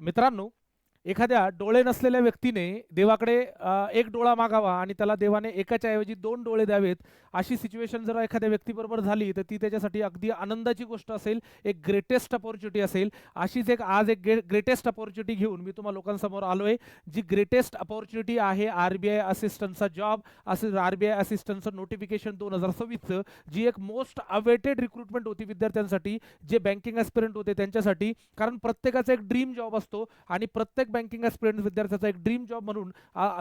मित्रांनो, एखाद्या डोळे नसलेल्या व्यक्तीने देवाकडे एक डोळा मागावा आणि त्याला देवाने एकाच्या ऐवजी दोन डोळे द्यावेत, अशी सिच्युएशन जर एखाद्या व्यक्तीबरोबर झाली तर ती त्याच्यासाठी अगदी आनंदाची गोष्ट असेल, एक ग्रेटेस्ट अपॉर्च्युनिटी असेल. अशीच आज एक ग्रेटेस्ट अपॉर्च्युनिटी घेऊन मी तुम्हा लोकांसमोर आलोय. जी ग्रेटेस्ट अपॉर्च्युनिटी आहे आरबीआय असिस्टंटचा जॉब, असे आरबीआय असिस्टंटचं नोटिफिकेशन 2026चं, जी एक मोस्ट अवेटेड रिक्रुटमेंट होती विद्यार्थ्यांसाठी, जे बँकिंग ॲस्पिरंट होते त्यांच्यासाठी. कारण प्रत्येकाचा एक ड्रीम जॉब असतो आणि प्रत्येक बँकिंग ॲस्पिरंट विद्यार्थ्याचा एक ड्रीम जॉब म्हणून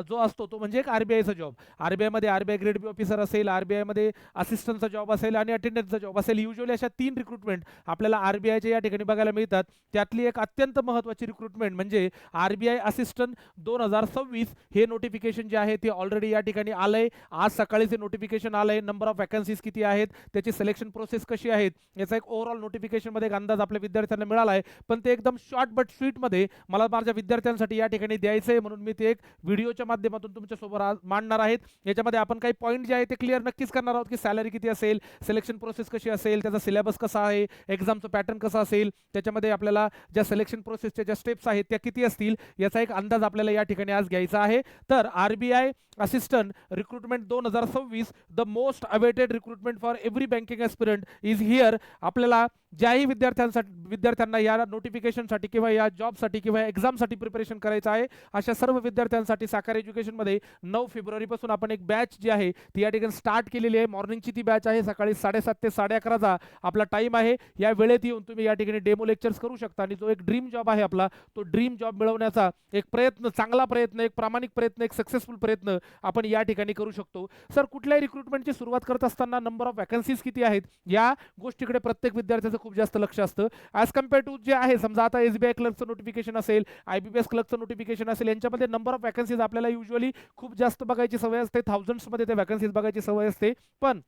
जो असतो तो म्हणजे एक आरबीआयचा जॉब. आरबीआयमध्ये आरबीआय ग्रेड बी ऑफिसर असेल, आरबीआयमध्ये असिस्टंटचा जॉब असेल आणि अटेंडन्सचा जॉब असेल. युजली अशा 3 रिक्रुटमेंट आपल्याला आरबीआयच्या या ठिकाणी बघायला मिळतात. त्यातली एक अत्यंत महत्त्वाची रिक्रुटमेंट म्हणजे आरबीआय असिस्टंट 2026 हे नोटिफिकेशन जे आहे ते ऑलरेडी या ठिकाणी आलंय. आज सकाळीच हे नोटिफिकेशन आलंय. नंबर ऑफ वॅकन्सीज किती आहेत, त्याची सिलेक्शन प्रोसेस कशी आहे, याचा एक ओव्हरऑल नोटिफिकेशनमध्ये एक अंदाज आपल्या विद्यार्थ्यांना मिळाला आहे. पण ते एकदम शॉर्ट बट स्वीटमध्ये मला माझ्या विद्यार्थ्यांसाठी या ठिकाणी द्यायचं आहे, म्हणून मी ते एक व्हिडिओच्या माध्यमातून तुमच्यासोबत आज मांडणार आहेत. याच्यामध्ये आपण काही पॉईंट जे आहे ते क्लिअर नक्कीच करणार आहोत की सॅलरी किती असेल, सिलेक्शन प्रोसेस कशी असेल, त्याचा सिलेबस कसा आहे, एक्झामचं पॅटर्न कसं असेल, त्याच्यामध्ये आपल्याला ज्या सिलेक्शन प्रोसेसच्या ज्या स्टेप्स आहेत त्या किती असतील, याचा एक अंदाज आपल्याला या ठिकाणी आज घ्यायचा आहे. तर RBI assistant recruitment 2026, the most awaited recruitment for every banking aspirant is here. आपल्याला ज्याही विद्यार्थ्यांना या नोटिफिकेशनसाठी किंवा या जॉबसाठी किंवा एक्झामसाठी प्रिपरेशन करायचं आहे, अशा सर्व विद्यार्थ्यांसाठी साकार एज्युकेशनमध्ये 9 फेब्रुवारीपासून आपण एक बॅच जी आहे ती या ठिकाणी स्टार्ट केलेली आहे. मॉर्निंगची ती बॅच आहे, सकाळी 7:30 ते 11:30चा आपला टाईम आहे. या वेळेत येऊन तुम्ही या ठिकाणी डेमो लेक्चर्स करू शकता आणि जो एक ड्रीम जॉब आहे आपला, तो ड्रीम जॉब मिळवण्याचा एक प्रयत्न, चांगला प्रयत्न, एक प्रामाणिक प्रयत्न, एक सक्सेसफुल प्रयत्न आपण या ठिकाणी करू शकतो. सर, कुठल्याही रिक्रुटमेंटची सुरुवात करत असताना नंबर ऑफ वॅकन्सीज किती आहेत या गोष्टीकडे प्रत्येक विद्यार्थ्याचं खूप जास्त लक्ष असतं. ॲज कम्पेअर टू जे आहे, समजा आता एसबीआय क्लर्कचं नोटिफिकेशन असेल, आयबीपीएस क्लर्कचं नोटिफिकेशन असेल, यांच्यामध्ये नंबर ऑफ वॅकन्सीज आपल्याला युजली खूप जास्त बघायची सवय असते, थाउजंड्समध्ये त्या वॅकन्सीज बघायची सवय असते. पण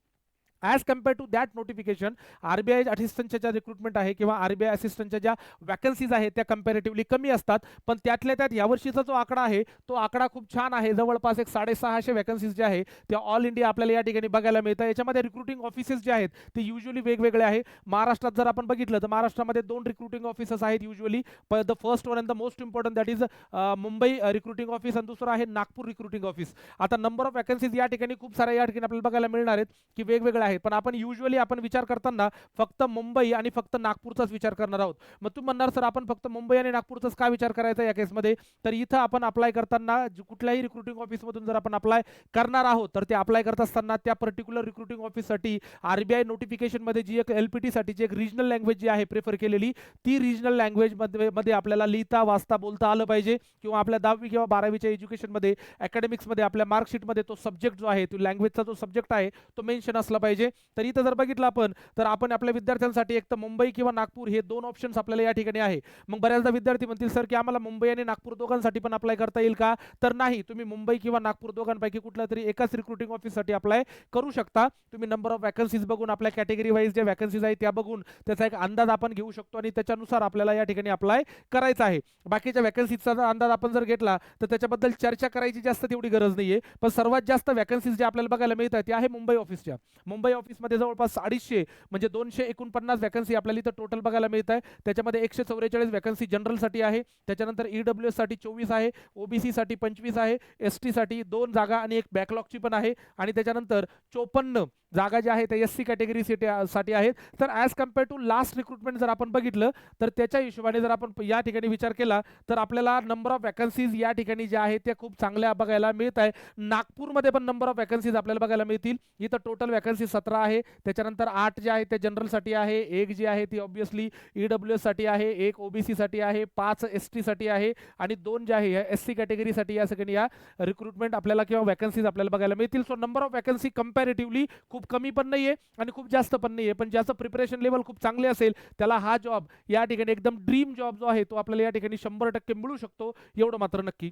as compared to that notification, RBI असिस्टंटच्या ज्या रिक्रुटमेंट आहे किंवा आरबीआय असिस्टंटच्या ज्या वॅकन्सीज आहेत त्या कम्पॅरेटिव्हली कमी असतात. पण त्यातल्या त्यात यावर्षीचा जो आकडा आहे तो आकडा खूप छान आहे. जवळपास एक 650 वॅकन्सीज ज्या आहे त्या ऑल इंडिया आपल्याला या ठिकाणी बघायला मिळतं. याच्यामध्ये रिक्रुटिंग ऑफिसेस जे आहेत ते युजली वेगवेगळे आहे. महाराष्ट्रात जर आपण बघितलं तर महाराष्ट्रामध्ये 2 रिक्रुटिंग ऑफिसेस आहेत usually. The first one and the most important that is Mumbai recruiting office आणि दुसरं आहे नागपूर रिक्रुटिंग ऑफिस. आता नंबर ऑफ वॅकन्सीज या ठिकाणी खूप साऱ्या या ठिकाणी आपल्याला बघायला मिळणार आहेत की वेगवेगळे आहेत. पण आपण युजली विचार करताना फक्त मुंबई आणि फक्त नागपूरचाच विचार करणार आहोत. मग तुम्ही म्हणणार सर आपण फक्त मुंबई आणि नागपूरचाच का विचार करायचा या केसमध्ये? तर इथं आपण अप्लाय करताना कुठल्याही रिक्रुटिंग ऑफिसमधून जर आपण अप्लाय करणार आहोत तर ते अप्लाय करत असताना त्या पर्टिक्युलर रिक्रुटिंग ऑफिससाठी आरबीआय नोटिफिकेशनमध्ये जी एक एलपीटी साठीची एक रिजनल लँग्वेज जी आहे प्रेफर केलेली, ती रिजनल लँग्वेज मध्ये आपल्याला लिहिता वाचता बोलता आलं पाहिजे. किंवा आपल्या 10वी किंवा 12वीच्या एज्युकेशनमध्ये अकॅडमिक्समध्ये आपल्या मार्कशीटमध्ये तो सब्जेक्ट जो आहे, तो लँग्वेजचा जो सब्जेक्ट आहे तो मेन्शन असला पाहिजे. तर इथं जर बघितलं आपण तर आपण आपल्या विद्यार्थ्यांसाठी एक तर मुंबई किंवा नागपूर हे 2 ऑप्शन्स आपल्याला या ठिकाणी आहे. मग बऱ्याचदा विद्यार्थी म्हणतील सर की आम्हाला मुंबई आणि नागपूर दोघांसाठी पण अप्लाय करता येईल का? तर नाही, तुम्ही मुंबई किंवा नागपूर दोघांपैकी कुठल्या तरी एकाच रिक्रुटिंग ऑफिससाठी अप्लाय करू शकता. तुम्ही नंबर ऑफ वॅकन्सीज बघून, आपल्या कॅटेगरी वाईज ज्या वॅकन्सीज आहेत त्या बघून त्याचा एक अंदाज आपण घेऊ शकतो आणि त्याच्यानुसार आपल्याला या ठिकाणी अप्लाय करायचा आहे. बाकीच्या वॅकन्सीजचा अंदाज आपण जर घेतला तर त्याच्याबद्दल चर्चा करायची जास्त तेवढी गरज नाहीये. पण सर्वात जास्त वॅकन्सीज जे आपल्याला बघायला मिळतात ते आहे मुंबई ऑफिसच्या. मुंबई ऑफिसमध्ये जवळपास 250 म्हणजे 249 वॅकन्सी आपल्याला इथं टोटल बघायला मिळत आहे. त्याच्यामध्ये 144 वॅकन्सी जनरलसाठी आहे. त्याच्यानंतर ईडब्ल्यूएस साठी 24 आहे, ओबीसी साठी 25 आहे, एसटी साठी 2 जागा आणि एक बॅकलॉगची पण आहे. आणि त्याच्यानंतर 54 जागा ज्या आहेत त्या एससी कॅटेगरी साठी आहेत. तर as compared to last recruitment जर आपण बघितलं तर त्याच्या हिशोबाने जर आपण या ठिकाणी विचार केला तर आपल्याला नंबर ऑफ वॅकन्सीज या ठिकाणी ज्या आहेत त्या खूप चांगल्या बघायला मिळत आहे. नागपूरमध्ये पण नंबर ऑफ वॅकन्सीज आपल्याला बघायला मिळतील. इथं टोटल वॅकन्सी 17 आहे. त्याच्यानंतर 8 जे आहे ते जनरलसाठी आहे, 1 जी आहे ती ऑब्व्हियसली ईडब्ल्यूएस साठी आहे, 1 ओबीसी साठी आहे, 5 एसटी साठी आहे आणि 2 जे आहे या एससी कॅटेगरीसाठी या सगळ्या या रिक्रुटमेंट आपल्याला किंवा वॅकन्सीज आपल्याला बघायला मिळतील. So number of vacancy comparatively खूप कमी पण नाहीये आणि खूप जास्त पण नाहीये. पण ज्याचं प्रिपरेशन लेवल खूप चांगले असेल त्याला हा जॉब या ठिकाणी एकदम ड्रीम जॉब जो आहे तो आपल्याला या ठिकाणी 100% मिळू शकतो, एवढं मात्र नक्की.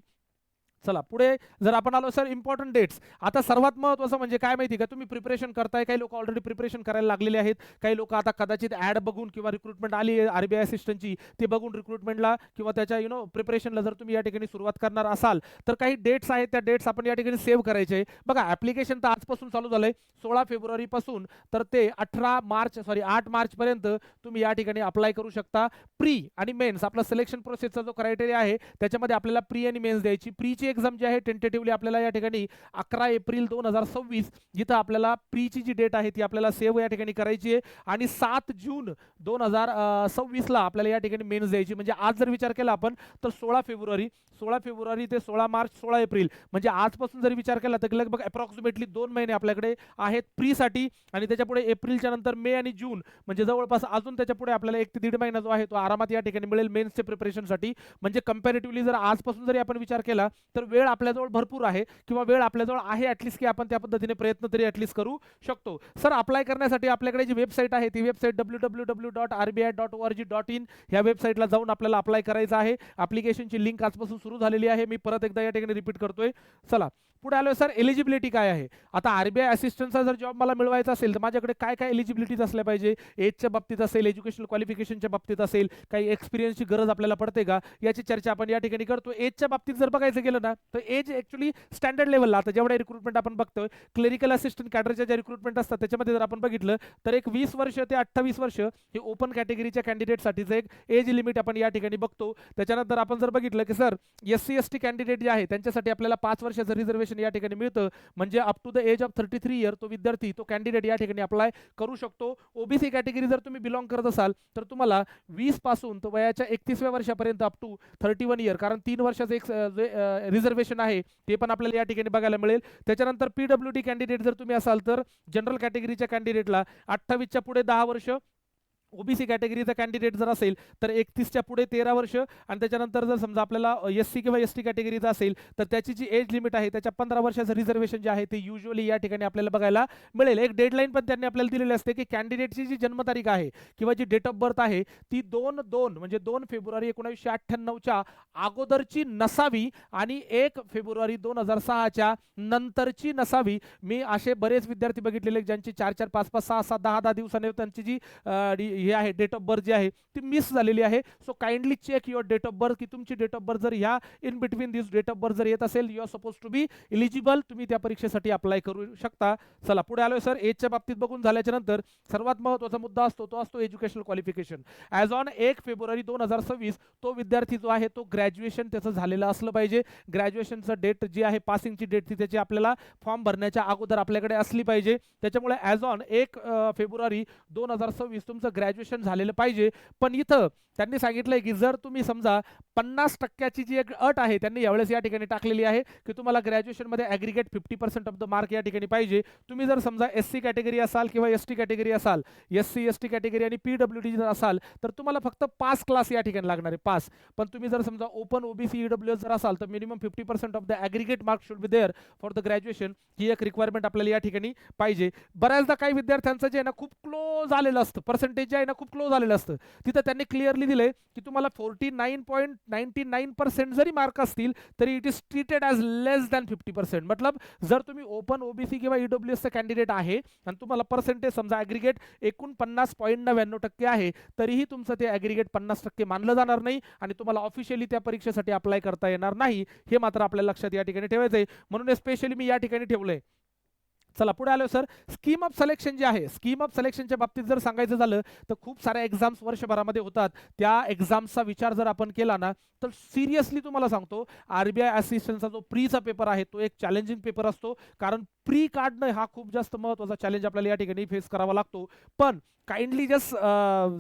चला पुढे जर आपण आलो सर इम्पॉर्टंट डेट्स. आता सर्वात महत्त्वाचं म्हणजे काय माहिती का, तुम्ही प्रिपरेशन करताय, काही लोक ऑलरेडी प्रिपरेशन करायला लागलेले आहेत, काही लोक आता कदाचित ऍड बघून किंवा रिक्रुटमेंट आली आहे आरबीआय असिस्टंटची ते बघून रिक्रुटमेंटला किंवा त्याच्या प्रिपरेशनला जर तुम्ही या ठिकाणी सुरुवात करणार असाल तर काही डेट्स आहेत, त्या डेट्स आपण या ठिकाणी सेव्ह करायचे. बघा ऍप्लिकेशन तर आजपासून चालू झालंय 16 फेब्रुवारी पासून तर ते 8 मार्च पर्यंत तुम्ही या ठिकाणी अप्लाय करू शकता. प्री आणि मेन्स आपला सिलेक्शन प्रोसेसचा जो क्रायटेरिया आहे त्याच्यामध्ये आपल्याला प्री आणि मेन्स द्यायची. प्रीची एक्झाम जी आहे टेंटेटिव्हली आपल्याला या ठिकाणी 11 एप्रिल 2026 जिथं आपल्याला प्रीची जी डेट आहे ती आपल्याला सेव्ह या ठिकाणी करायची आहे आणि 7 जून 2026 ला आपल्याला या ठिकाणी मेन्स द्यायची. म्हणजे आज जर विचार केला आपण तर 16 फेब्रुवारी ते 16 मार्च 16 एप्रिल म्हणजे आजपासून जर विचार केला तर लगभग अप्रॉक्सिमेटली 2 महिने आपल्याकडे आहेत प्रीसाठी आणि त्याच्यापुढे एप्रिलच्या नंतर मे आणि जून म्हणजे जवळपास अजून त्याच्यापुढे आपल्याला 1 ते 1.5 महिना जो आहे तो आरामात या ठिकाणी मिळेल मेन्सचे प्रिपरेशनसाठी. म्हणजे कंपॅरेटिव्हली जर आजपासून जरी आपण विचार केला तर वेळ आपल्याजवळ भरपूर आहे किंवा वेळ आपल्याजवळ आहे ॲटलिस्ट की आपण त्या पद्धतीने प्रयत्न तरी ॲटलिस्ट करू शकतो. सर अप्लाय करण्यासाठी आपल्याकडे जी वेबसाईट आहे ती वेबसाईट www.rbi.org.in ह्या वेबसाईटला जाऊन आपल्याला अप्लाय करायचं आहे. ॲप्लिकेशनची लिंक आजपासून सुरू झालेली आहे. मी परत एकदा या ठिकाणी रिपीट करतोय. चला पुढे आलोय सर एलिजिबिलिटी काय आहे. आता आरबीआय असिस्टंटचा जर जॉब मला मिळवायचा असेल तर माझ्याकडे काय काय एलिजिबिलिटीज असल्या पाहिजे. एजच्या बाबतीत असेल, एज्युकेशनल क्वालिफिकेशनच्या बाबतीत असेल, काही एक्सपिरियन्सची गरज आपल्याला पडते का याची चर्चा आपण या ठिकाणी करतो. एजच्या बाबतीत जर बघायचं गेलं ना तर एज ॲक्च्युली स्टँडर्ड लेवलला आता जेवढे रिक्रुटमेंट आपण बघतोय क्लेरिकल असिस्टंट कॅडरच्या ज्या रिक्रुटमेंट असतात त्याच्यामध्ये जर आपण बघितलं तर एक 20 वर्ष ते 28 वर्ष हे ओपन कॅटेगरीच्या कॅन्डिडेटसाठीचं एक एज लिमिट आपण या ठिकाणी बघतो. त्याच्यानंतर आपण जर बघितलं की सर SC ST कॅन्डिडेट जे आहे त्यांच्यासाठी आपल्याला 5 वर्षाचं रिझर्वेशन या ठिकाणी मिळतं. म्हणजे up to the age of 33 year तो विद्यार्थी तो कॅन्डिडेट या ठिकाणी अप्लाय करू शकतो. ओबीसी कॅटेगरी जर तुम्ही बिलॉंग करत असाल तर तुम्हाला 20 पासून तो वयाच्या 31व्या वर्षापर्यंत अप टू 31 इयर कारण 3 वर्षाचं एक रिझर्वेशन आहे ते पण आपल्याला या ठिकाणी बघायला मिळेल. त्याच्यानंतर PWD कॅन्डिडेट जर तुम्ही असाल तर जनरल कॅटेगरीच्या कॅन्डिडेटला 28च्या पुढे 10 वर्ष, ओबीसी कॅटेगरीचा कॅन्डिडेट जर असेल तर 31च्या पुढे 13 वर्ष आणि त्याच्यानंतर जर समजा आपल्याला SC किंवा ST कॅटेगरीचा असेल तर त्याची जी एज लिमिट आहे त्याच्या 15 वर्षाचं रिझर्वेशन जे आहे ते युजली या ठिकाणी आपल्याला बघायला मिळेल. एक डेडलाईन पण त्यांनी आपल्याला दिलेली असते की कॅन्डिडेटची जी जन्मतारीख आहे किंवा जी डेट ऑफ बर्थ आहे ती 2 म्हणजे 2 फेब्रुवारी 1998च्या अगोदरची नसावी आणि 1 फेब्रुवारी 2006च्या नंतरची नसावी. मी असे बरेच विद्यार्थी बघितलेले ज्यांची 4-4, 5-5, 6-6, 10-10 दिवसांनी त्यांची जी हे आहे डेट ऑफ बर्थ जी आहे ती मिस झालेली आहे. So kindly check your date of birth की तुमची डेट ऑफ बर्थ जर ह्या in between this date of birth जर येत असेल you are suppose to be eligible, तुम्ही त्या परीक्षेसाठी अप्लाय करू शकता. चला पुढे आलोय सर एजच्या बाबतीत बघून झाल्याच्या नंतर सर्वात महत्त्वाचा मुद्दा असतो तो असतो educational qualification. As on 1 February 2026 तो विद्यार्थी जो आहे तो ग्रॅज्युएशन त्याचं झालेलं असलं पाहिजे. ग्रॅज्युएशनचं डेट जी आहे पासिंगची डेट ती त्याची आपल्याला फॉर्म भरण्याच्या अगोदर आपल्याकडे असली पाहिजे. त्याच्यामुळे ॲज ऑन 1 फेब्रुवारी 2026 तुमचं ग्रॅज्युएशन झालेलं पाहिजे. पण इथं त्यांनी सांगितलंय की जर तुम्ही समजा 50% जी एक अट आहे त्यांनी यावेळेस या ठिकाणी टाकलेली आहे की तुम्हाला ग्रॅज्युएशनमध्ये ॲग्रिगेट 50% ऑफ द मार्क या ठिकाणी पाहिजे. तुम्ही जर समजा SC कॅटेगरी असाल किंवा ST कॅटेगरी असाल, SC ST कॅटेगरी आणि PWD जर असाल तर तुम्हाला फक्त पास क्लास या ठिकाणी लागणार आहे पास. पण तुम्ही जर समजा ओपन OBC EWS जर असाल तर minimum 50% of the aggregate mark should be there for the graduation. ही एक रिक्वायरमेंट आपल्याला या ठिकाणी पाहिजे. बऱ्याचदा काही विद्यार्थ्यांचं जे आहे ना खूप क्लोज आलेलं असतं, पर्सेंटेज जे आहे ना खूप क्लोज आलेलं असतं, तिथं त्यांनी क्लिअरली दिले की तुम्हाला 49.99% जरी मार्क असतील तरी it is treated as less than 50%. मतलब जर तुम्ही ओपन OBC किंवा EWSचं कॅन्डिडेट आहे आणि तुम्हाला पर्सेंटेज समजा ॲग्रिगेट 49.99% आहे तरीही तुमचं ते ॲग्रिगेट 50% मानलं जाणार नाही आणि तुम्हाला ऑफिशियली त्या परीक्षेसाठी अप्लाय करता येणार नाही. हे मात्र आपल्या लक्षात या ठिकाणी ठेवायचं आहे. म्हणून स्पेशली मी या ठिकाणी ठेवलंय. चला पुढे आलो सर स्कीम ऑफ सिलेक्शन जे आहे स्कीम ऑफ सिलेक्शनच्या बाबतीत जर सांगायचं झालं तर खूप साऱ्या एक्झाम्स वर्षभरामध्ये होतात. त्या एक्झाम्सचा विचार जर आपण केला ना तर सिरियसली तुम्हाला सांगतो आरबीआय असिस्टंटचा जो प्रीचा पेपर आहे तो एक चॅलेंजिंग पेपर असतो. कारण प्री काढणं हा खूप जास्त महत्त्वाचा चॅलेंज आपल्याला या ठिकाणी फेस करावा लागतो. पण काइंडली जस्ट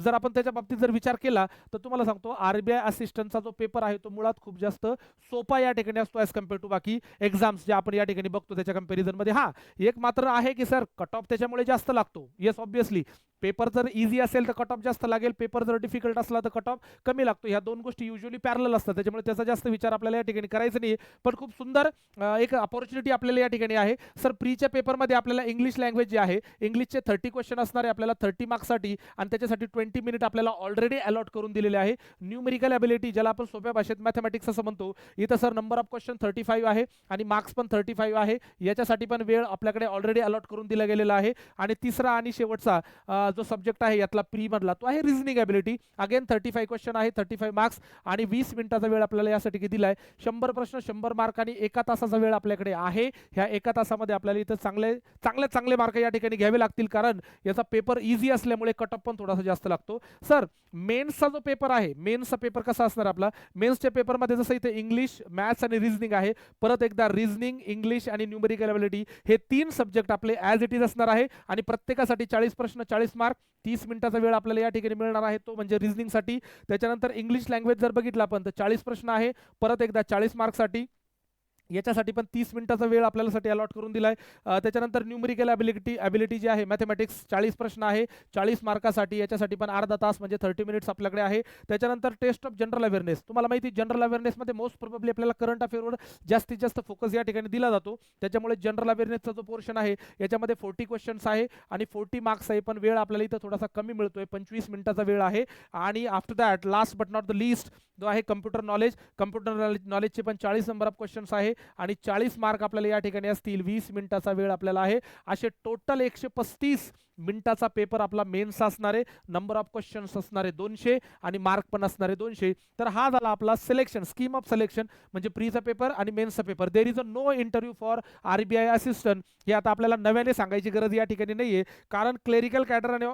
जर आपण त्याच्या बाबतीत जर विचार केला तर तुम्हाला सांगतो आरबीआय असिस्टंटचा जो पेपर आहे तो मुळात खूप जास्त सोपा या ठिकाणी असतो ॲज कम्पेअर टू बाकी एक्झाम्स जे आपण या ठिकाणी बघतो त्याच्या कंपॅरिझनमध्ये. हां एक मात्र आहे की सर कट ऑफ त्याच्यामुळे जास्त लागतो. येस ऑब्विसली पेपर जर इझी असेल तर कट ऑफ जास्त लागेल, पेपर जर डिफिकल्ट असला तर कट ऑफ कमी लागतो. ह्या दोन गोष्टी युजली पॅरलल असतात, त्याच्यामुळे त्याचा जास्त विचार आपल्याला या ठिकाणी करायचा नाही. पण खूप सुंदर एक अपॉर्च्युनिटी आपल्याला या ठिकाणी आहे. सर प्रीच्या पेपरमध्ये आपल्याला इंग्लिश लँग्वेज जे आहे, इंग्लिशचे 30 क्वेश्चन असणार आहे आपल्याला 30 मार्क्ससाठी, आणि त्याच्यासाठी 20 मिनिट आपल्याला ऑलरेडी अलॉट करून दिलेले आहे. न्यूमेरिकल ॲबिलिटी ज्याला आपण सोप्या भाषेत मॅथमॅटिक्स असं म्हणतो, इथं सर नंबर ऑफ क्वेश्चन 35 आहे आणि मार्क्स पण 35 आहे. याच्यासाठी पण वेळ आपल्याकडे ऑलरेडी अलॉट करून दिला गेलेला आहे. आणि तिसरा आणि शेवटचा जो सब्जेक्ट आहे यातला प्री मधला, तो आहे रिझनिंग ॲबिलिटी. अगेन 35 क्वेश्चन आहे, 35 मार्क्स आणि 20 मिनिटाचा वेळ आपल्याला यासाठी दिलाय. 100 प्रश्न 100 मार्क आणि 1 तासाचा वेळ आपल्याकडे आहे. ह्या 1 तासामध्ये आपल्याला इथं चांगले मार्क या ठिकाणी घ्यावे लागतील, कारण याचा पेपर इझी असल्यामुळे कट ऑफ पण थोडासा जास्त लागतो. सर मेन्सचा जो पेपर आहे, मेन्सचा पेपर कसा असणार आपला, मेन्सच्या पेपरमध्ये जसं इथे इंग्लिश, मॅथ्स आणि रिझनिंग आहे, परत एकदा रिझनिंग, इंग्लिश आणि न्यूमेरिकल ॲबिलिटी हे 3 सब्जेक्ट आपले ॲज इट इज असणार आहे. आणि प्रत्येकासाठी 40 प्रश्न 40 मार्क, 30 मिनिटाचा वेळ आपल्याला या ठिकाणी मिळणार आहे, तो म्हणजे रिझनिंगसाठी. त्याच्यानंतर इंग्लिश लँग्वेज जर बघितला आपण तर 40 प्रश्न आहे, परत एकदा 40 मार्कसाठी. याच्यासाठी पण 30 मिनिटाचा वेळ आपल्यासाठी अलॉट करून दिलाय. त्याच्यानंतर न्यूमेरिकल ॲबिलिटी जी आहे मॅथमॅटिक्स 40 प्रश्न आहे 40 मार्कासाठी, याच्यासाठी पण अर्धा तास म्हणजे 30 मिनिट्स आपल्याकडे आहे. त्याच्यानंतर टेस्ट ऑफ जनरल अवेअरनेस, तुम्हाला माहिती जनरल अवेअरनेसमध्ये मोस्ट प्रोबेबली आपल्याला करंट अफेअरवर जास्तीत जास्त फोकस या ठिकाणी दिला जातो, त्याच्यामुळे जनरल अवेअरनेसचा जो पोर्शन आहे याच्यामध्ये 40 क्वेश्चन्स आहे आणि 40 मार्क्स आहे, पण वेळ आपल्याला इथं थोडासा कमी मिळतोय, 25 मिनिटाचा वेळ आहे. आणि after that last but not the least जो आहे कम्प्युटर नॉलेजचे पण 40 नंबर ऑफ क्वेश्चन्स आहे आणि 40 मार्क आपल्याला या ठिकाणी असतील. 20 मिनिटाचा वेळ आपल्याला आहे. असे टोटल 135 मिनिटाचा पेपर आपला मेन्स असणार आहे. नंबर ऑफ क्वेश्चन्स असणारे 200 आणि मार्क पण असणारे 200. तर हा झाला आपला सिलेक्शन, स्कीम ऑफ सिलेक्शन, म्हणजे प्रीचा पेपर आणि मेन्सचा paper. There is a no interview for RBI assistant. हे आता आपल्याला नव्याने सांगायची गरज या ठिकाणी नाहीये, कारण क्लेरिकल कॅडर आणि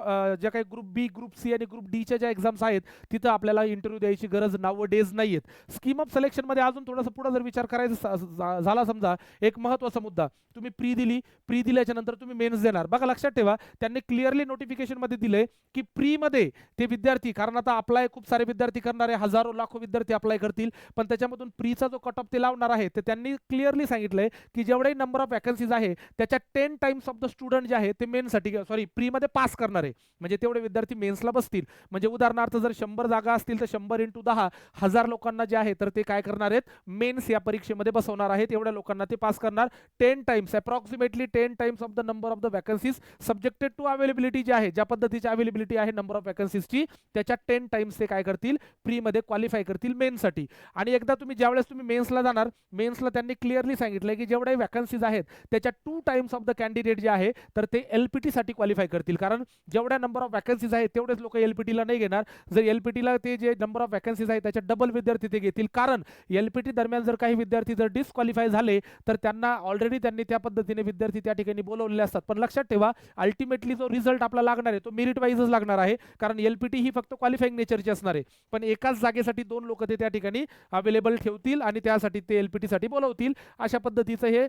ज्या काही ग्रुप बी, ग्रुप सी आणि ग्रुप डीच्या ज्या एक्झाम्स आहेत तिथं आपल्याला इंटरव्ह्यू द्यायची गरज नाव डेज नाहीयेत. स्कीम ऑफ सिलेक्शनमध्ये अजून थोडंसं पुढे जर विचार करायचा झाला, समजा एक महत्त्वाचा मुद्दा, तुम्ही प्री दिल्याच्या नंतर तुम्ही मेन्स देणार. बघा लक्षात ठेवा, त्यांनी क्लिअरली नोटिफिकेशनमध्ये दिले की प्रीमध्ये ते विद्यार्थी, कारण आता अप्लाय खूप सारे विद्यार्थी करणारे, हजारो लाखो विद्यार्थी अप्लाय करतील, पण त्याच्यामधून प्रीचा जो कट ऑफ ते लावणार आहे ते त्यांनी क्लिअरली सांगितलंय की जेवढे नंबर ऑफ वॅकन्सीज आहे त्याच्या 10 टाइम्स ऑफ द स्टुडंट जे आहे ते मेन्ससाठी प्रीमध्ये पास करणार आहे, म्हणजे तेवढे विद्यार्थी मेन्सला बसतील. म्हणजे उदाहरणार्थ जर 100 जागा असतील तर 100 × 10 हजार लोकांना जे आहे तर ते काय करणार आहेत, मेन्स या परीक्षेमध्ये बसवणार आहेत. एवढ्या लोकांना ते पास करणार. 10 times approximately 10 times of the number of the vacancies subjected to availability जे आहे, ज्या पद्धतीची अवेलेबिलिटी आहे नंबर ऑफ वॅकन्सीजची, त्याच्या 10 टाइम्स ते काय करतील, प्रीमध्ये क्वालिफाय करतील मेन्ससाठी. आणि एकदा ज्यावेळेस तुम्ही मेन्सला जाणार, मेन्सला त्यांनी क्लिअरली सांगितलंय की जेवढे वॅकन्सीज आहेत त्याच्या 2 टाइम्स ऑफ द कॅन्डिडेट जे आहे तर ते LPT साठी क्वालिफाय करतील, कारण जेवढ्या नंबर ऑफ वॅकन्सीज आहेत तेवढेच लोक LPTला नाही घेणार. जर LPTला ते जे नंबर ऑफ वॅकन्सीज आहेत त्याच्या डबल विद्यार्थी ते घेतील, कारण LPT दरम्यान जर काही विद्यार्थी जर डिस्क्वालिफाय झाले तर त्यांना ऑलरेडी त्यांनी त्या पद्धतीने विद्यार्थी त्या ठिकाणी बोलवलेले असतात. पण लक्षात ठेवा, अल्टिमेटली जो रिझल्ट आपला लागणार आहे तो मेरिट वाईजच लागणार आहे, कारण LPT ही फक्त क्वालिफाईंग नेचरची असणार आहे, पण एकाच जागेसाठी 2 लोक ते त्या ठिकाणी अवेलेबल ठेवतील आणि त्यासाठी ते LPT साठी बोलवतील. अशा पद्धतीचं हे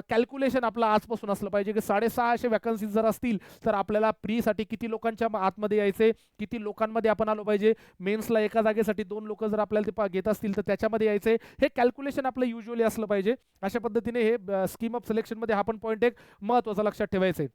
कॅल्क्युलेशन आपलं आजपासून असलं पाहिजे की 650 वॅकन्सीज जर असतील तर आपल्याला प्रीसाठी किती लोकांच्या आतमध्ये यायचे, किती लोकांमध्ये आपण आलो पाहिजे, मेन्सला एका जागेसाठी 2 लोक जर आपल्याला ते घेत असतील तर त्याच्यामध्ये यायचे, हे कॅल्क्युलेशन आपलं युजुअली असलं पाहिजे. अशा पद्धतीने हे स्कीम ऑफ सिलेक्शनमध्ये हा पण पॉईंट एक महत्त्वाचा लक्षात ठेवायचा आहे.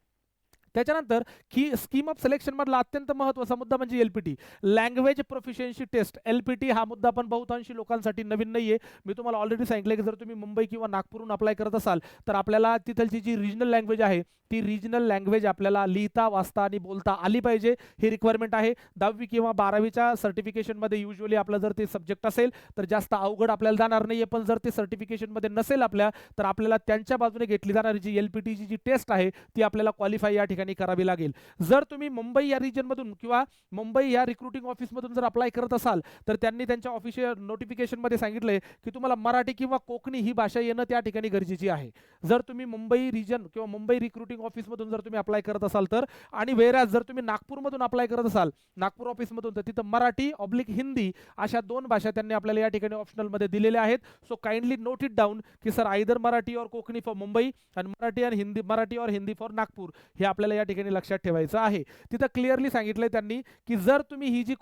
त्याच्यानंतर की स्कीम ऑफ सिलेक्शन मधला अत्यंत महत्त्वाचा मुद्दा म्हणजे LPT, language proficiency test. LPT हा मुद्दा पण बहुतांशी लोकांसाठी नवीन नाहीये. मी तुम्हाला ऑलरेडी सांगितलं की जर तुम्ही मुंबई किंवा नागपूरहून अप्लाय करत असाल तर आपल्याला तिथलची जी रिजनल लँग्वेज आहे ती रिजनल लँग्वेज आपल्याला लिहिता, वाचता आणि बोलता आली पाहिजे, ही रिक्वायरमेंट आहे. 10वी किंवा 12वीच्या सर्टिफिकेशनमध्ये युजुअली आपला जर ते सब्जेक्ट असेल तर जास्त अवघड आपल्याला जाणार नाहीये, पण जर ते सर्टिफिकेशनमध्ये नसेल आपल्या तर आपल्याला त्यांच्या बाजूने घेतली जाणारी जी LPTची जी टेस्ट आहे ती आपल्याला क्वालिफाय या ठिकाणी करावी लागेल. जर तुम्ही मुंबई या रिजनमधून किंवा मुंबई या रिक्रुटिंग ऑफिसमधून जर अप्लाय करत असाल तर त्यांनी त्यांच्या ऑफिशियल नोटिफिकेशनमध्ये सांगितलंय की तुम्हाला मराठी किंवा कोकणी ही भाषा येणं त्या ठिकाणी गरजेची आहे. जर तुम्ही मुंबई रिजन किंवा मुंबई रिक्रुटिंग ऑफिसमधून जर तुम्ही अप्लाय करत असाल तर, आणि वेराज जर तुम्ही नागपूरमधून अप्लाय करत असाल नागपूर ऑफिसमधून तर तिथं मराठी /हिंदी अशा 2 भाषा त्यांनी आपल्याला या ठिकाणी ऑप्शनलमध्ये दिलेल्या आहेत. So kindly note it down की सर आयदर मराठी और कोकणी फॉर मुंबई आणि मराठी और हिंदी फॉर नागपूर, हे आपल्याला आपल्याला या ठिकाणी लक्षात ठेवायचं आहे. तिथं क्लिअरली सांगितलंय त्यांनी की जर तुम्ही ही जी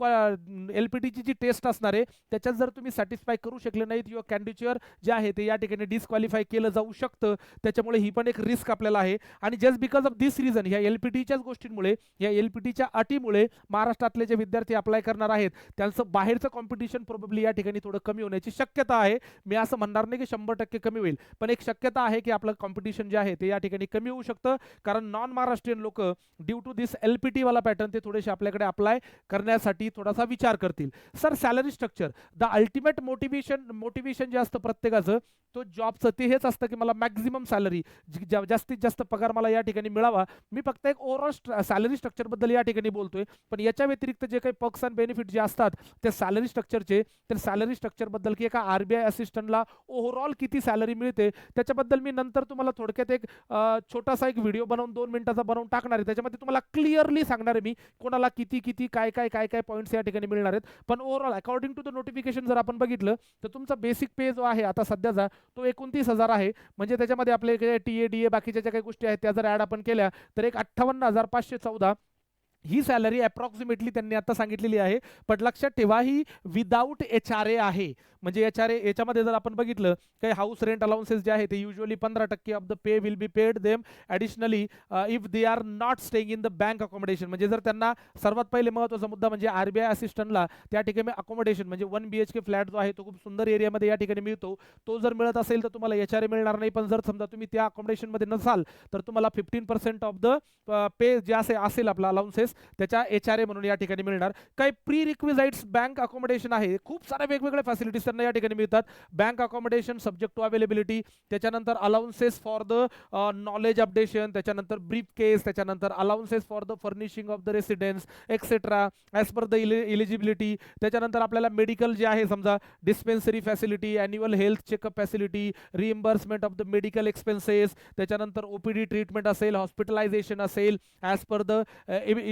LPTची जी टेस्ट असणार आहे त्याच्यात जर तुम्ही सॅटिस्फाय करू शकले नाहीत, युअर कॅन्डिडेचर जे आहे ते या ठिकाणी डिस्क्वालिफाय केलं जाऊ शकतं. त्याच्यामुळे ही पण एक रिस्क आपल्याला आहे. आणि just because of this reason, ह्या LPTच्याच गोष्टींमुळे, या LPTच्या अटीमुळे महाराष्ट्रातले जे विद्यार्थी अप्लाय करणार आहेत त्यांचं बाहेरचं कॉम्पिटिशन प्रोबेबली या ठिकाणी थोडं कमी होण्याची शक्यता आहे. मी असं म्हणणार नाही की 100% कमी होईल, पण एक शक्यता आहे की आपलं कॉम्पिटिशन जे आहे ते या ठिकाणी कमी होऊ शकतं. कारण नॉन महाराष्ट्रीयन लोक ड्यू टू दिस LPT वाला पॅटर्न ते थोडेसे आपल्याकडे अप्लाय करण्यासाठी थोडासा विचार करतील. Sir salary structure, the ultimate motivation जे असतं प्रत्येकाचं तो जॉबचं ते हेच असतं की मला मॅक्झिमम सॅलरी, जास्तीत जास्त पगार मला या ठिकाणी मिळावा. मी फक्त एक ओव्हरऑल सॅलरी स्ट्रक्चरबद्दल या ठिकाणी बोलतोय, पण याच्या व्यतिरिक्त जे काही पर्क्स अँड बेनिफिट जे असतात त्या सॅलरी स्ट्रक्चरचे, तर सॅलरी स्ट्रक्चरबद्दल की एका RBI असिस्टंटला ओव्हरऑल किती सॅलरी मिळते त्याच्याबद्दल मी नंतर तुम्हाला थोडक्यात एक छोटासा एक व्हिडिओ बनवून 2 मिनिटाचा बनवून टाकणार आहे. त्याच्यामध्ये तुम्हाला क्लिअरली सांगणार आहे मी कोणाला किती किती काय काय काय काय पॉईंट्स या ठिकाणी मिळणार आहेत. पण overall according to the notification जर आपण बघितलं तर तुमचा बेसिक पे जो आहे आता सध्याचा तो 29,000 आहे. म्हणजे त्याच्यामध्ये आपले TA DA बाकीच्या ज्या काही गोष्टी आहेत त्या जर ॲड आपण केल्या तर एक 58,514 ही सॅलरी अप्रॉक्सिमेटली त्यांनी आता सांगितलेली आहे. पण लक्षात ठेवा ही विदाऊट HRA आहे. म्हणजे HRA याच्यामध्ये जर आपण बघितलं काही हाऊस रेंट अलाउन्सेस जे आहे ते usually 15% of the pay will be paid them additionally if they are not staying in the bank accommodation. म्हणजे जर त्यांना सर्वात पहिले महत्त्वाचा मुद्दा म्हणजे RBI असिस्टंटला त्या ठिकाणी अकोमोडेशन म्हणजे 1 BHK फ्लॅट जो आहे तो खूप सुंदर एरियामध्ये या ठिकाणी मिळतो. तो जर मिळत असेल तर तुम्हाला HRA मिळणार नाही. पण जर समजा तुम्ही त्या अकोमोडेशनमध्ये नसाल तर तुम्हाला 15% ऑफ द पे जे असेल आपला अलाउन्सेस त्याच्या HRA म्हणून या ठिकाणी मिळणार. काही प्री रिक्विजाइट्स बँक अकोमोडेशन आहे, खूप साऱ्या वेगवेगळ्या फॅसिलिटीज त्यांना या ठिकाणी मिळतात. Bank accommodation subject to availability, त्याच्यानंतर allowances for the knowledge updation, त्याच्यानंतर ब्रीफ केस, त्याच्यानंतर allowances for the furnishing of the residence etcetera as per the eligibility. त्याच्यानंतर आपल्याला मेडिकल जे आहे समजा dispensary facility, annual health checkup facility, reimbursement of the medical expenses, त्याच्यानंतर OPD treatment असेल, hospitalisation असेल ॲज पर द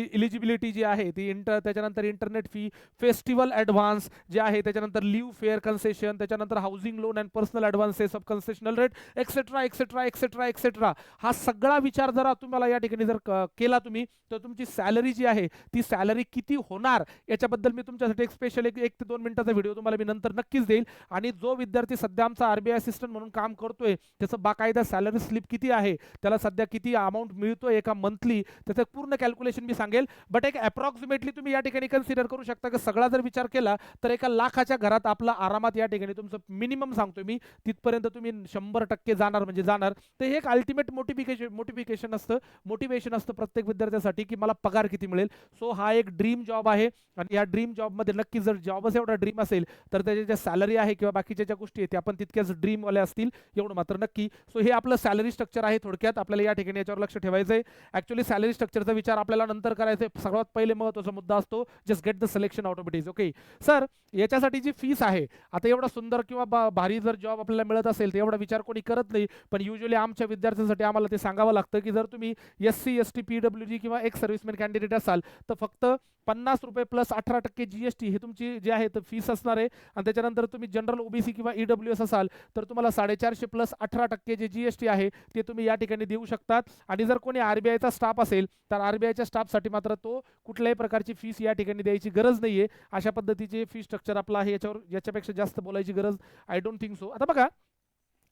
इलिजिबिलिटी जी आहे ती त्याच्यानंतर इंटरनेट फी, फेस्टिवल ॲडव्हान्स जे आहे, त्याच्यानंतर लिव्ह फेअर कन्सेशन, त्याच्यानंतर housing loan and personal advances of concessional rate etcetera etcetera etcetera etcetera. हा सगळा विचार जर तुम्हाला या ठिकाणी जर केला तुम्ही तर तुमची सॅलरी जी आहे ती सॅलरी किती होणार याच्याबद्दल मी तुमच्यासाठी एक स्पेशल 1 ते 2 मिनिटाचा व्हिडिओ तुम्हाला मी नंतर नक्कीच देईल. आणि जो विद्यार्थी सध्या आमचा RBI असिस्टंट म्हणून काम करतोय त्याचं बाकायदा सॅलरी स्लिप किती आहे, त्याला सध्या किती अमाऊंट मिळतोय एका मंथली, त्याचं पूर्ण कॅल्क्युलेशन मी सांगेल. बट एक अप्रॉक्सिमेटली तुम्ही या ठिकाणी कन्सिडर करू शकता की सगळा जर विचार केला तर 1 लाखाच्या घरात आपला आरामात या ठिकाणी तुमचं मिनिमम सांगतोय मी तिथपर्यंत तुम्ही 100% जाणार म्हणजे जाणार. तर हे एक अल्टिमेट मोटिवेशन असतं प्रत्येक विद्यार्थ्यासाठी की मला पगार किती मिळेल. सो हा एक ड्रीम जॉब आहे आणि या ड्रीम जॉबमध्ये नक्की जर जॉबच एवढा ड्रीम असेल तर त्याच्या ज्या सॅलरी आहे किंवा बाकीच्या ज्या गोष्टी आहेत त्या पण तितक्याच ड्रीमवाल्या असतील एवढं मात्र नक्की. सो हे आपलं सॅलरी स्ट्रक्चर आहे. थोडक्यात आपल्याला या ठिकाणी याच्यावर लक्ष ठेवायचं आहे. ॲक्च्युली सॅलरी स्ट्रक्चरचा विचार आपल्याला नंतर करायचा आहे. सर्वात पहिले महत्त्वाचा मुद्दा असतो just get the selection out of it is okay. Sir याच्यासाठी जी फीस आहे आता एवढा सुंदर किंवा भारी जर जॉब आपल्याला मिळत असेल तर एवढा विचार कोणी करत नाही. पण युजली आमच्या विद्यार्थ्यांसाठी आम्हाला ते सांगावं लागतं की जर तुम्ही SC ST PWG किंवा एक्स सर्व्हिसमॅन कॅन्डिडेट असाल तर फक्त ₹50 प्लस 18% GST हे तुमची जे आहे तर फीस असणार आहे. आणि त्याच्यानंतर तुम्ही जनरल OBC किंवा EWS असाल तर तुम्हाला 450 प्लस 18% जे GST आहे ते तुम्ही या ठिकाणी देऊ शकतात. आणि जर कोणी RBIचा स्टाफ असेल तर RBIच्या स्टाफसाठी मात्र तो कुठल्याही प्रकारची फीस या ठिकाणी द्यायची गरज नाहीये. अशा पद्धतीचे फी स्ट्रक्चर आपलं आहे. याच्यापेक्षा जास्त बोलायची गरज आय डोंट थिंक सो. आता बघा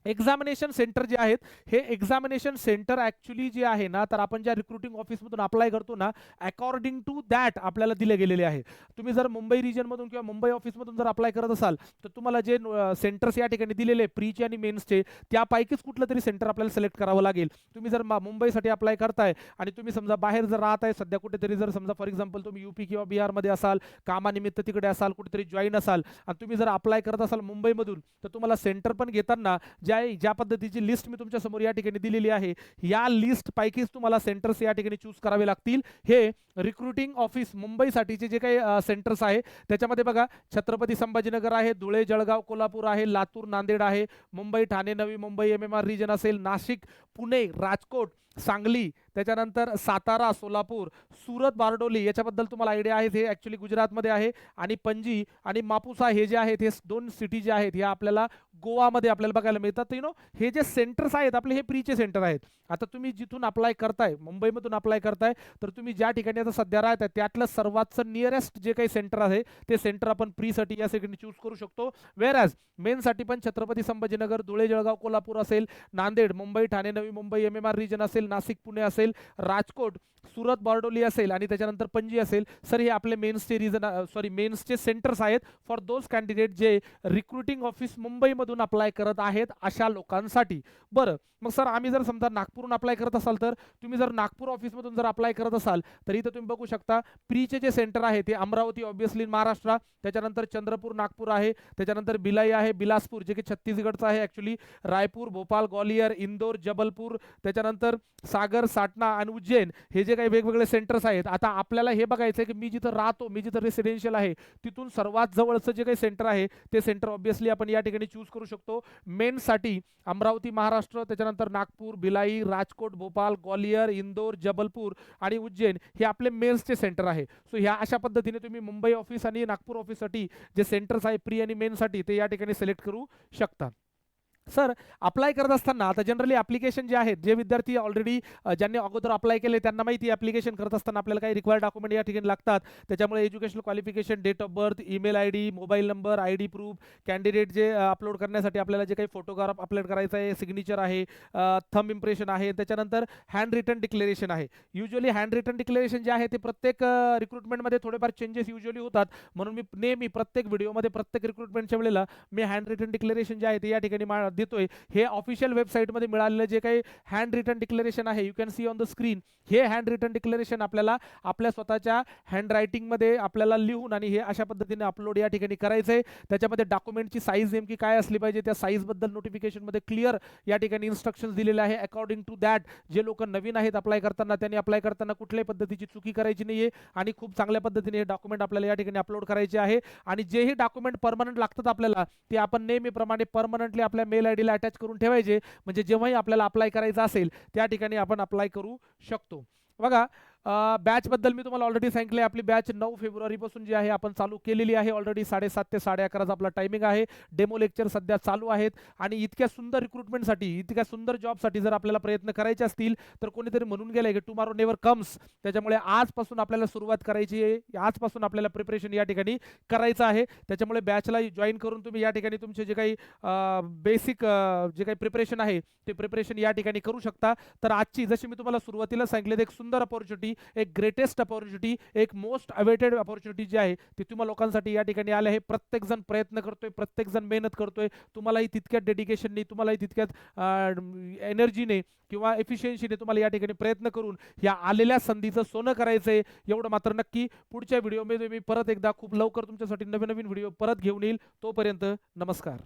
एक्झामिनेशन सेंटर जे आहेत हे एक्झामिनेशन सेंटर ॲक्च्युली जे आहे ना तर आपण ज्या रिक्रुटिंग ऑफिसमधून अप्लाय करतो ना अकॉर्डिंग टू दॅट आपल्याला दिले गेलेले आहे. तुम्ही जर मुंबई रिजनमधून किंवा मुंबई ऑफिसमधून जर अप्लाय करत असाल तर तुम्हाला जे सेंटर्स या ठिकाणी दिलेले प्रीचे आणि मेन्सचे त्यापैकीच कुठलं तरी सेंटर आपल्याला सिलेक्ट करावं लागेल. तुम्ही जर मुंबईसाठी अप्लाय करताय आणि तुम्ही समजा बाहेर जर राहत आहे सध्या कुठेतरी, जर समजा फॉर एक्झाम्पल तुम्ही UP किंवा बिहारमध्ये असाल, कामानिमित्त तिकडे असाल, कुठेतरी जॉईन असाल आणि तुम्ही जर अप्लाय करत असाल मुंबईमधून तर तुम्हाला सेंटर पण घेताना ज्या पद्धतीची लिस्ट मी तुमच्या समोर या ठिकाणी दिलेली आहे या लिस्ट पैकीच तुम्हाला सेंटर्स या ठिकाणी चूज करावे लागतील. हे रिक्रुटिंग ऑफिस मुंबईसाठीचे जे काही सेंटर्स आहे त्याच्यामध्ये बघा छत्रपती संभाजीनगर आहे, धुळे, जळगाव, कोल्हापूर आहे, लातूर, नांदेड आहे, मुंबई, ठाणे, नवी मुंबई MMR रिजन असेल, नाशिक, पुणे, राजकोट, सांगली, त्याच्यानंतर सातारा, सोलापूर, सुरत, बारडोली याच्याबद्दल तुम्हाला आयडिया आहे. हे ॲक्च्युली गुजरातमध्ये आहे. आणि पणजी आणि मापुसा हे जे आहेत हे 2 सिटी जे आहेत ह्या आपल्याला गोवामध्ये आपल्याला बघायला मिळतात. हे जे सेंटर्स आहेत आपले हे प्रीचे सेंटर आहेत. आता तुम्ही जिथून अप्लाय करताय, मुंबईमधून अप्लाय करताय, तर तुम्ही ज्या ठिकाणी आता सध्या राहताय त्यातलं सर्वात नियरेस्ट जे काही सेंटर आहे ते सेंटर आपण प्रीसाठी या ठिकाणी चूज करू शकतो. वेअरॅज मेनसाठी पण छत्रपती संभाजीनगर, धुळे, जळगाव, कोल्हापूर असेल, नांदेड, मुंबई, ठाणे, नवी मुंबई, MMR रिजन असेल, नाशिक, पुणे असेल, राजकोट, सुरत, बारडोली असेल आणि त्याच्यानंतर पणजी असेल. सर हे आपले मेन्सचे सेंटर्स आहेत फॉर दोज कॅन्डिडेट जे रिक्रुटिंग ऑफिस मुंबईमधून अप्लाय करत आहेत अशा लोकांसाठी. बरं, मग सर आम्ही जर समजा नागपूरहून अप्लाय करत असाल, तर तुम्ही जर नागपूर ऑफिसमधून जर अप्लाय करत असाल तर इथं तुम्ही बघू शकता प्रीचे जे सेंटर आहे ते अमरावती ऑब्विसली महाराष्ट्र, त्याच्यानंतर चंद्रपूर, नागपूर आहे, त्याच्यानंतर भिलाई आहे, बिलासपूर जे की छत्तीसगडचं आहे ॲक्च्युली, रायपूर, भोपाळ, ग्वालियर, इंदोर, जबलपूर, त्याच्यानंतर सागर, साटना आणि उज्जैन हे जे काही वेगवेगळे सेंटर्स आहेत. आता आपल्याला हे बघायचं आहे की मी जिथं राहतो, मी जिथं रेसिडेन्शियल आहे तिथून सर्वात जवळचं जे काही सेंटर आहे ते सेंटर ऑब्विसली आपण या ठिकाणी चूज करू शकतो. मेन्ससाठी अमरावती महाराष्ट्र, त्याच्यानंतर नागपूर, भिलाई, राजकोट, भोपाळ, ग्वालियर, इंदोर, जबलपूर आणि उज्जैन हे आपले मेन्सचे सेंटर आहे. सो ह्या अशा पद्धतीने तुम्ही मुंबई ऑफिस आणि नागपूर ऑफिससाठी जे सेंटर्स आहे प्री आणि मेनसाठी ते या ठिकाणी सिलेक्ट करू शकता. सर अप्लाय करत असताना आता जनरली ॲप्लिकेशन जे आहेत, जे विद्यार्थी ऑलरेडी ज्यांनी अगोदर अप्लाय केले त्यांना माहिती, ॲप्लिकेशन करत असताना आपल्याला काही रिक्वायर्ड डॉक्युमेंट या ठिकाणी लागतात. त्याच्यामुळे educational qualification, date of birth, email ID, mobile number, ID proof, candidate जे अपलोड करण्यासाठी आपल्याला जे काही फोटोग्राफ अपलोड करायचा आहे, सिग्नेचर आहे, थंब इम्प्रेशन आहे, त्याच्यानंतर हँड रिटन डिक्लेरेशन आहे. युजली हँड रिटन डिक्लेरेशन जे आहे ते प्रत्येक रिक्रुटमेंटमध्ये थोडेफार चेंजेस युजली होतात, म्हणून मी नेहमी प्रत्येक व्हिडिओमध्ये प्रत्येक रिक्रुटमेंटच्या वेळेला मी हँड रिटन डिक्लेरेशन जे आहे ते या ठिकाणी देतोय. हे ऑफिशियल वेबसाईटमध्ये मिळालेलं जे काही हँड रिटन डिक्लेरेशन आहे, you can see on the screen, हे हँड रिटन डिक्लेरेशन आपल्याला आपल्या स्वतःच्या हँड रायटिंगमध्ये आपल्याला लिहून आणि हे अशा पद्धतीने अपलोड या ठिकाणी करायचं आहे. त्याच्यामध्ये डॉक्युमेंटची साईज नेमकी काय असली पाहिजे, त्या साईजबद्दल नोटिफिकेशनमध्ये क्लिअर या ठिकाणी इन्स्ट्रक्शन्स दिलेले आहे. अकॉर्डिंग टू दॅट जे लोक नवीन आहेत अप्लाय करताना, त्यांनी अप्लाय करताना कुठल्याही पद्धतीची चुकी करायची नाही आहे आणि खूप चांगल्या पद्धतीने हे डॉक्युमेंट आपल्याला या ठिकाणी अपलोड करायचे आहे. आणि जेही डॉक्युमेंट परमनंट लागतात आपल्याला ते आपण नेहमीप्रमाणे परमनंटली आपल्या मेल ID ला अटॅच करून ठेवायचे, म्हणजे जेव्हाही आपल्याला अप्लाय करायचं असेल त्या ठिकाणी आपण अप्लाय करू शकतो. बघा बॅचबद्दल मी तुम्हाला ऑलरेडी सांगितलं, आपली बॅच 9 फेब्रुवारीपासून जी आहे आपण चालू केलेली आहे. ऑलरेडी 7:30 ते 11:30 आपला टायमिंग आहे. डेमो लेक्चर सध्या चालू आहेत आणि इतक्या सुंदर रिक्रुटमेंटसाठी, इतक्या सुंदर जॉबसाठी जर आपल्याला प्रयत्न करायचे असतील तर कोणीतरी म्हणून गेलंय की टुमारो नेवर कम्स, त्याच्यामुळे आजपासून आपल्याला सुरुवात करायची आहे, आजपासून आपल्याला प्रिपरेशन या ठिकाणी करायचं आहे. त्याच्यामुळे बॅचला जॉईन करून तुम्ही या ठिकाणी तुमचे जे काही बेसिक जे काही प्रिपरेशन आहे ते प्रिपरेशन या ठिकाणी करू शकता. तर आजची जशी मी तुम्हाला सुरुवातीला सांगितलं, एक सुंदर अपॉर्च्युनिटी, एक ग्रेटेस्ट अपॉर्च्युनिटी, एक मोस्ट अवेटेड अपॉर्च्युनिटी जी आहे ती तुम्हा लोकांसाठी या ठिकाणी आले आहे. प्रत्येक जण प्रयत्न करतोय, प्रत्येक जण मेहनत करतोय. तुम्हालाही तितक्याच डेडिकेशनने, तुम्हालाही तितक्याच एनर्जीने किंवा एफिशियन्सीने तुम्हाला या ठिकाणी प्रयत्न करून या आलेल्या संधीचं सोनं करायचंय, एवढं मात्र नक्की. पुढच्या व्हिडिओमध्ये मी परत एकदा खूप लवकर तुमच्यासाठी नवीन नवीन व्हिडिओ परत घेऊन येईल. तोपर्यंत नमस्कार.